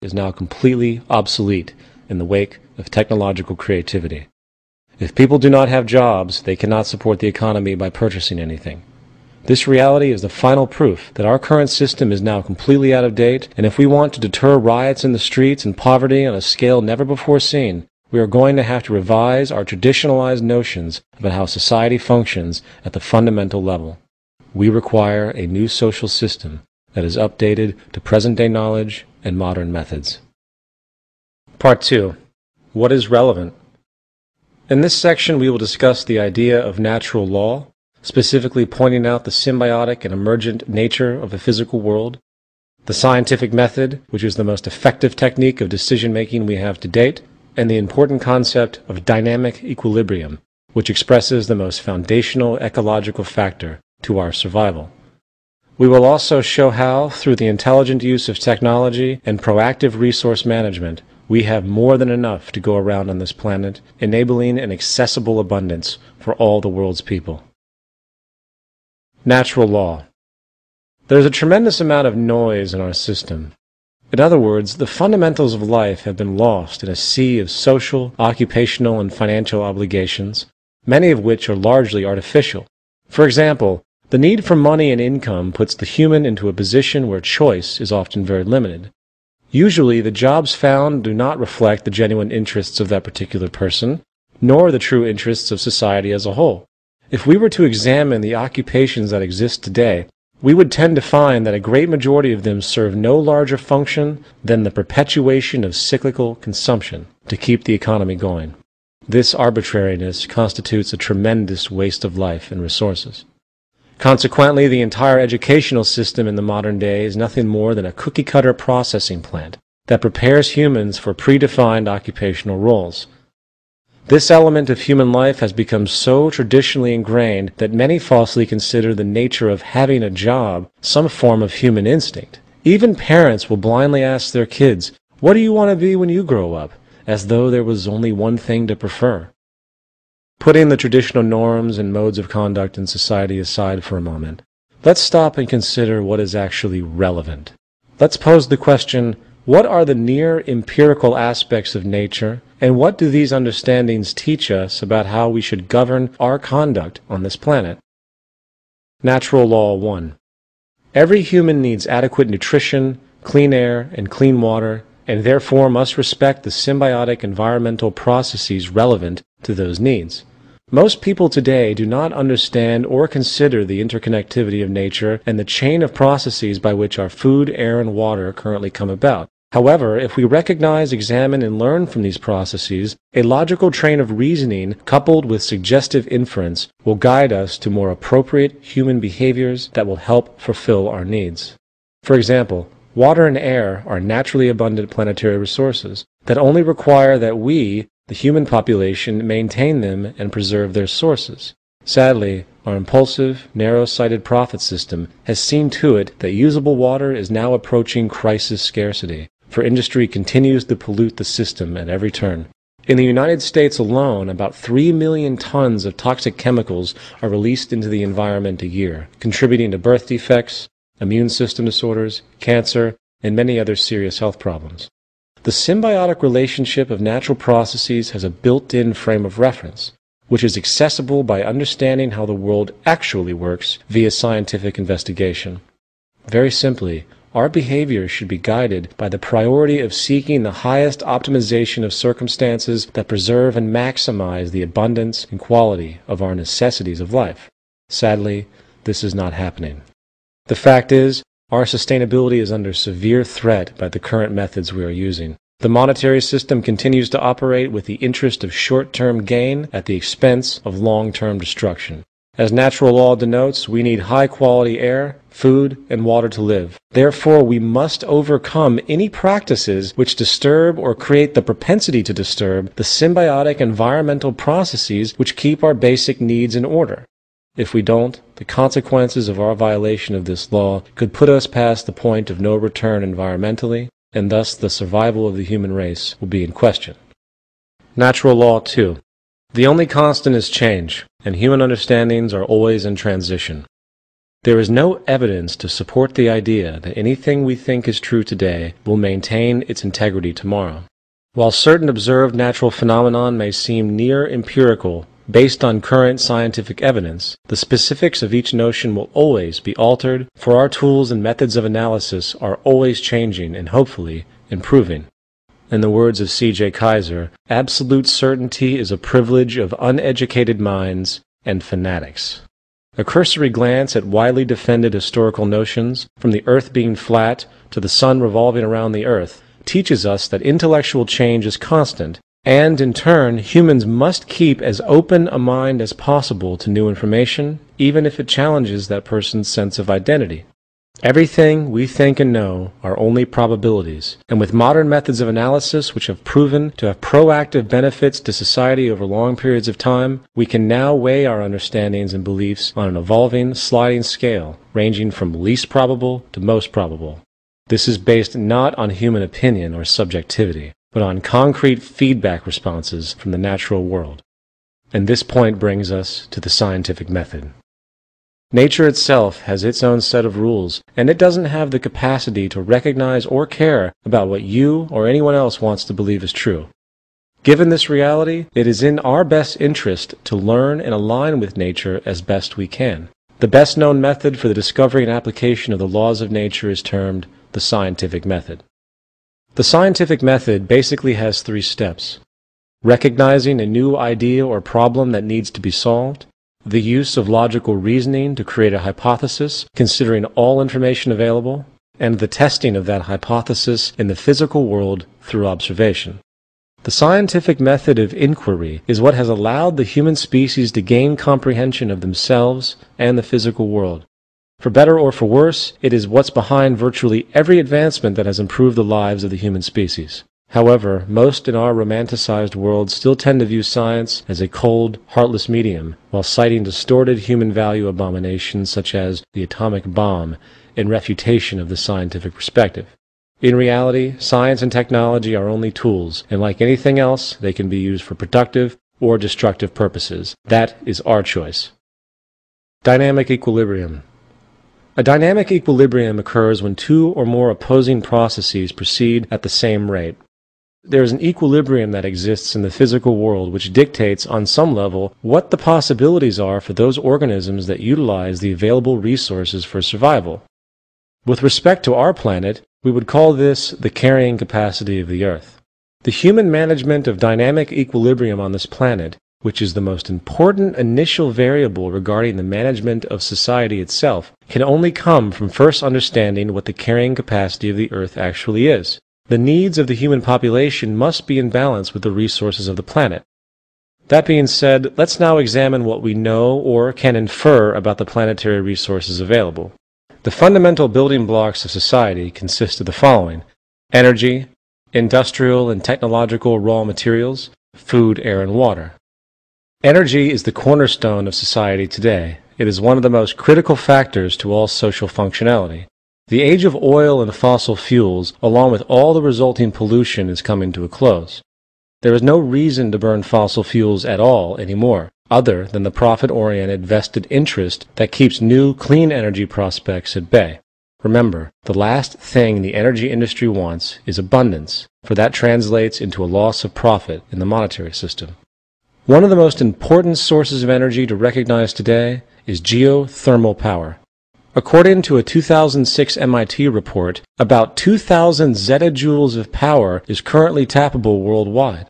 is now completely obsolete in the wake of technological creativity. If people do not have jobs, they cannot support the economy by purchasing anything. This reality is the final proof that our current system is now completely out of date, and if we want to deter riots in the streets and poverty on a scale never before seen, we are going to have to revise our traditionalized notions about how society functions at the fundamental level. We require a new social system that is updated to present-day knowledge and modern methods. Part 2. What is relevant? In this section, we will discuss the idea of natural law, specifically pointing out the symbiotic and emergent nature of the physical world, the scientific method, which is the most effective technique of decision-making we have to date, and the important concept of dynamic equilibrium, which expresses the most foundational ecological factor to our survival. We will also show how, through the intelligent use of technology and proactive resource management, we have more than enough to go around on this planet, enabling an accessible abundance for all the world's people. Natural law. There is a tremendous amount of noise in our system. In other words, the fundamentals of life have been lost in a sea of social, occupational, and financial obligations, many of which are largely artificial. For example, the need for money and income puts the human into a position where choice is often very limited. Usually, the jobs found do not reflect the genuine interests of that particular person, nor the true interests of society as a whole. If we were to examine the occupations that exist today, we would tend to find that a great majority of them serve no larger function than the perpetuation of cyclical consumption to keep the economy going. This arbitrariness constitutes a tremendous waste of life and resources. Consequently, the entire educational system in the modern day is nothing more than a cookie-cutter processing plant that prepares humans for predefined occupational roles. This element of human life has become so traditionally ingrained that many falsely consider the nature of having a job some form of human instinct. Even parents will blindly ask their kids, "What do you want to be when you grow up?" as though there was only one thing to prefer. Putting the traditional norms and modes of conduct in society aside for a moment, let's stop and consider what is actually relevant. Let's pose the question, what are the near empirical aspects of nature, and what do these understandings teach us about how we should govern our conduct on this planet? Natural Law 1. Every human needs adequate nutrition, clean air, and clean water, and therefore must respect the symbiotic environmental processes relevant to those needs. Most people today do not understand or consider the interconnectivity of nature and the chain of processes by which our food, air, and water currently come about. However, if we recognize, examine, and learn from these processes, a logical train of reasoning coupled with suggestive inference will guide us to more appropriate human behaviors that will help fulfill our needs. For example, water and air are naturally abundant planetary resources that only require that we, the human population, maintain them and preserve their sources. Sadly, our impulsive, narrow-sighted profit system has seen to it that usable water is now approaching crisis scarcity, for industry continues to pollute the system at every turn. In the United States alone, about 3 million tons of toxic chemicals are released into the environment a year, contributing to birth defects, immune system disorders, cancer, and many other serious health problems. The symbiotic relationship of natural processes has a built-in frame of reference, which is accessible by understanding how the world actually works via scientific investigation. Very simply, our behavior should be guided by the priority of seeking the highest optimization of circumstances that preserve and maximize the abundance and quality of our necessities of life. Sadly, this is not happening. The fact is, our sustainability is under severe threat by the current methods we are using. The monetary system continues to operate with the interest of short-term gain at the expense of long-term destruction. As natural law denotes, we need high-quality air, food, and water to live. Therefore, we must overcome any practices which disturb or create the propensity to disturb the symbiotic environmental processes which keep our basic needs in order. If we don't, the consequences of our violation of this law could put us past the point of no return environmentally, and thus the survival of the human race will be in question. Natural Law 2. The only constant is change, and human understandings are always in transition. There is no evidence to support the idea that anything we think is true today will maintain its integrity tomorrow. While certain observed natural phenomenon may seem near empirical, based on current scientific evidence, the specifics of each notion will always be altered, for our tools and methods of analysis are always changing and hopefully improving. In the words of C.J. Kaiser, absolute certainty is a privilege of uneducated minds and fanatics. A cursory glance at widely defended historical notions, from the earth being flat to the sun revolving around the earth, teaches us that intellectual change is constant, and in turn, humans must keep as open a mind as possible to new information, even if it challenges that person's sense of identity. Everything we think and know are only probabilities, and with modern methods of analysis which have proven to have proactive benefits to society over long periods of time, we can now weigh our understandings and beliefs on an evolving, sliding scale, ranging from least probable to most probable. This is based not on human opinion or subjectivity, but on concrete feedback responses from the natural world. And this point brings us to the scientific method. Nature itself has its own set of rules, and it doesn't have the capacity to recognize or care about what you or anyone else wants to believe is true. Given this reality, it is in our best interest to learn and align with nature as best we can. The best known method for the discovery and application of the laws of nature is termed the scientific method. The scientific method basically has 3 steps: recognizing a new idea or problem that needs to be solved, the use of logical reasoning to create a hypothesis, considering all information available, and the testing of that hypothesis in the physical world through observation. The scientific method of inquiry is what has allowed the human species to gain comprehension of themselves and the physical world. For better or for worse, it is what's behind virtually every advancement that has improved the lives of the human species. However, most in our romanticized world still tend to view science as a cold, heartless medium, while citing distorted human value abominations such as the atomic bomb in refutation of the scientific perspective. In reality, science and technology are only tools, and like anything else, they can be used for productive or destructive purposes. That is our choice. Dynamic equilibrium. A dynamic equilibrium occurs when 2 or more opposing processes proceed at the same rate. There is an equilibrium that exists in the physical world which dictates, on some level, what the possibilities are for those organisms that utilize the available resources for survival. With respect to our planet, we would call this the carrying capacity of the Earth. The human management of dynamic equilibrium on this planet, which is the most important initial variable regarding the management of society itself, can only come from first understanding what the carrying capacity of the Earth actually is. The needs of the human population must be in balance with the resources of the planet. That being said, let's now examine what we know or can infer about the planetary resources available. The fundamental building blocks of society consist of the following: energy, industrial and technological raw materials, food, air, and water. Energy is the cornerstone of society today. It is one of the most critical factors to all social functionality. The age of oil and fossil fuels, along with all the resulting pollution, is coming to a close. There is no reason to burn fossil fuels at all anymore, other than the profit-oriented vested interest that keeps new clean energy prospects at bay. Remember, the last thing the energy industry wants is abundance, for that translates into a loss of profit in the monetary system. One of the most important sources of energy to recognize today is geothermal power. According to a 2006 MIT report, about 2,000 zettajoules of power is currently tappable worldwide.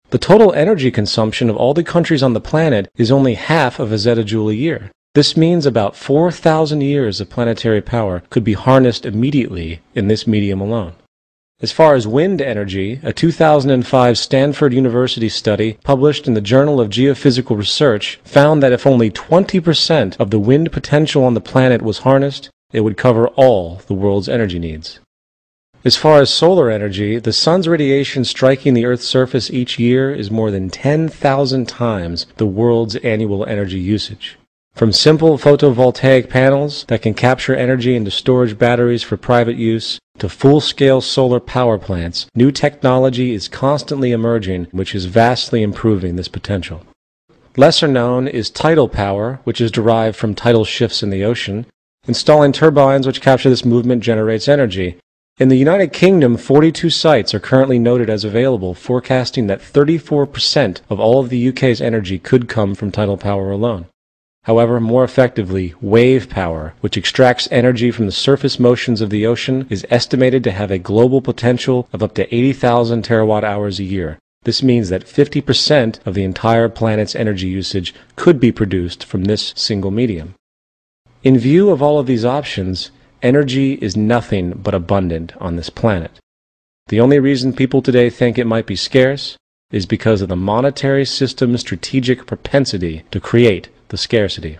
The total energy consumption of all the countries on the planet is only half of a zettajoule a year. This means about 4,000 years of planetary power could be harnessed immediately in this medium alone. As far as wind energy, a 2005 Stanford University study published in the Journal of Geophysical Research found that if only 20% of the wind potential on the planet was harnessed, it would cover all the world's energy needs. As far as solar energy, the sun's radiation striking the Earth's surface each year is more than 10,000 times the world's annual energy usage. From simple photovoltaic panels that can capture energy into storage batteries for private use, to full-scale solar power plants, new technology is constantly emerging, which is vastly improving this potential. Lesser known is tidal power, which is derived from tidal shifts in the ocean, Installing turbines which capture this movement generates energy. In the United Kingdom, 42 sites are currently noted as available, forecasting that 34% of all of the UK's energy could come from tidal power alone. However, more effectively, wave power, which extracts energy from the surface motions of the ocean, is estimated to have a global potential of up to 80,000 terawatt-hours a year. This means that 50% of the entire planet's energy usage could be produced from this single medium. In view of all of these options, energy is nothing but abundant on this planet. The only reason people today think it might be scarce is because of the monetary system's strategic propensity to create the scarcity.